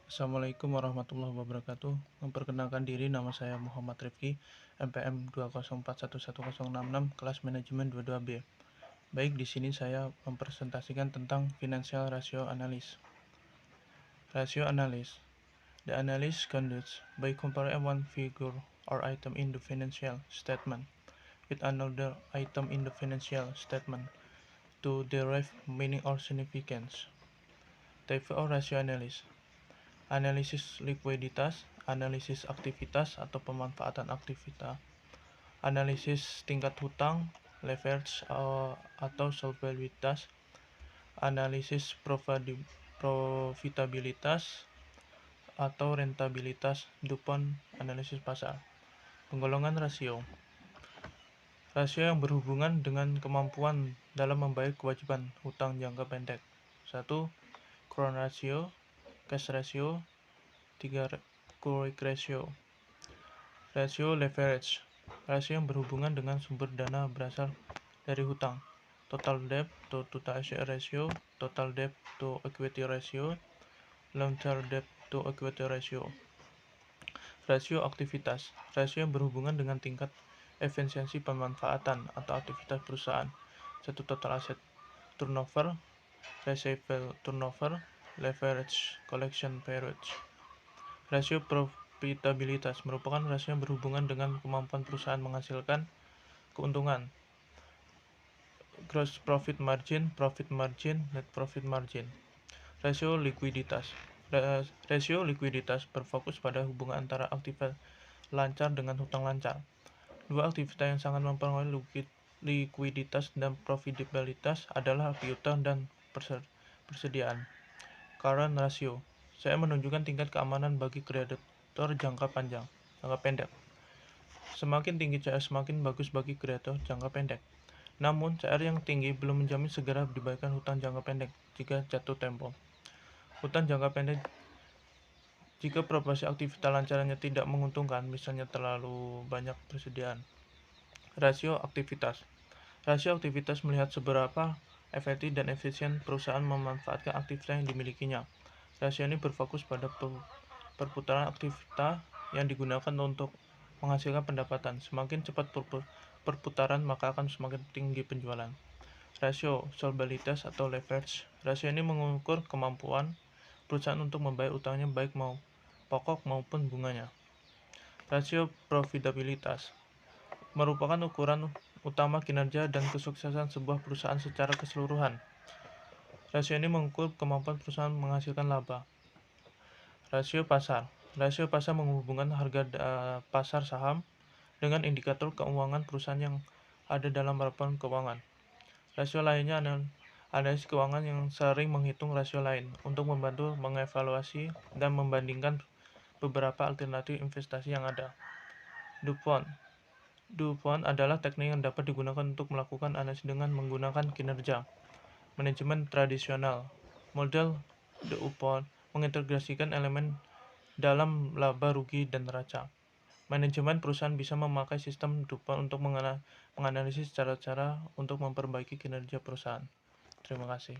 Assalamualaikum warahmatullahi wabarakatuh. Memperkenalkan diri, nama saya Muhammad Rifki, NPM 204111066, kelas manajemen 22B. Baik, di sini saya mempresentasikan tentang financial ratio analysis. Ratio analysis. The analysis conducts by comparing one figure or item in the financial statement with another item in the financial statement to derive meaning or significance. Type of ratio analysis. Analisis likuiditas, analisis aktivitas atau pemanfaatan aktivitas, analisis tingkat hutang, leverage atau solvabilitas, analisis profitabilitas atau rentabilitas, DuPont analisis pasar. Penggolongan rasio. Rasio yang berhubungan dengan kemampuan dalam membayar kewajiban hutang jangka pendek. 1. Current ratio, cash ratio, 3. Quick ratio. Rasio leverage, rasio yang berhubungan dengan sumber dana berasal dari hutang. Total debt to total asset ratio, total debt to equity ratio, long-term debt to equity ratio. Rasio aktivitas, rasio yang berhubungan dengan tingkat efisiensi pemanfaatan atau aktivitas perusahaan. 1. Total asset turnover, receivable turnover, leverage collection periods. Rasio profitabilitas merupakan rasio yang berhubungan dengan kemampuan perusahaan menghasilkan keuntungan. Gross profit margin, net profit margin. Rasio likuiditas. Rasio likuiditas berfokus pada hubungan antara aktivitas lancar dengan hutang lancar. Dua aktivitas yang sangat mempengaruhi likuiditas dan profitabilitas adalah piutang dan persediaan. Current ratio. Saya menunjukkan tingkat keamanan bagi kreditor jangka pendek. Semakin tinggi CR semakin bagus bagi kreditor jangka pendek. Namun, CR yang tinggi belum menjamin segera dibayarkan hutang jangka pendek jika jatuh tempo. Hutang jangka pendek jika proporsi aktivitas lancarnya tidak menguntungkan, misalnya terlalu banyak persediaan. Rasio aktivitas. Rasio aktivitas melihat seberapa efektif dan efisien perusahaan memanfaatkan aktivitas yang dimilikinya. Rasio ini berfokus pada perputaran aktivitas yang digunakan untuk menghasilkan pendapatan. Semakin cepat perputaran, maka akan semakin tinggi penjualan. Rasio solvabilitas atau leverage. Rasio ini mengukur kemampuan perusahaan untuk membayar utangnya baik mau pokok maupun bunganya. Rasio profitabilitas merupakan ukuran utama kinerja dan kesuksesan sebuah perusahaan secara keseluruhan. Rasio ini mengukur kemampuan perusahaan menghasilkan laba. Rasio pasar. Rasio pasar menghubungkan harga pasar saham dengan indikator keuangan perusahaan yang ada dalam laporan keuangan. Rasio lainnya analisis keuangan yang sering menghitung rasio lain untuk membantu mengevaluasi dan membandingkan beberapa alternatif investasi yang ada. DuPont adalah teknik yang dapat digunakan untuk melakukan analisis dengan menggunakan kinerja manajemen tradisional. Model DuPont mengintegrasikan elemen dalam laba, rugi, dan neraca. Manajemen perusahaan bisa memakai sistem DuPont untuk menganalisis cara-cara untuk memperbaiki kinerja perusahaan. Terima kasih.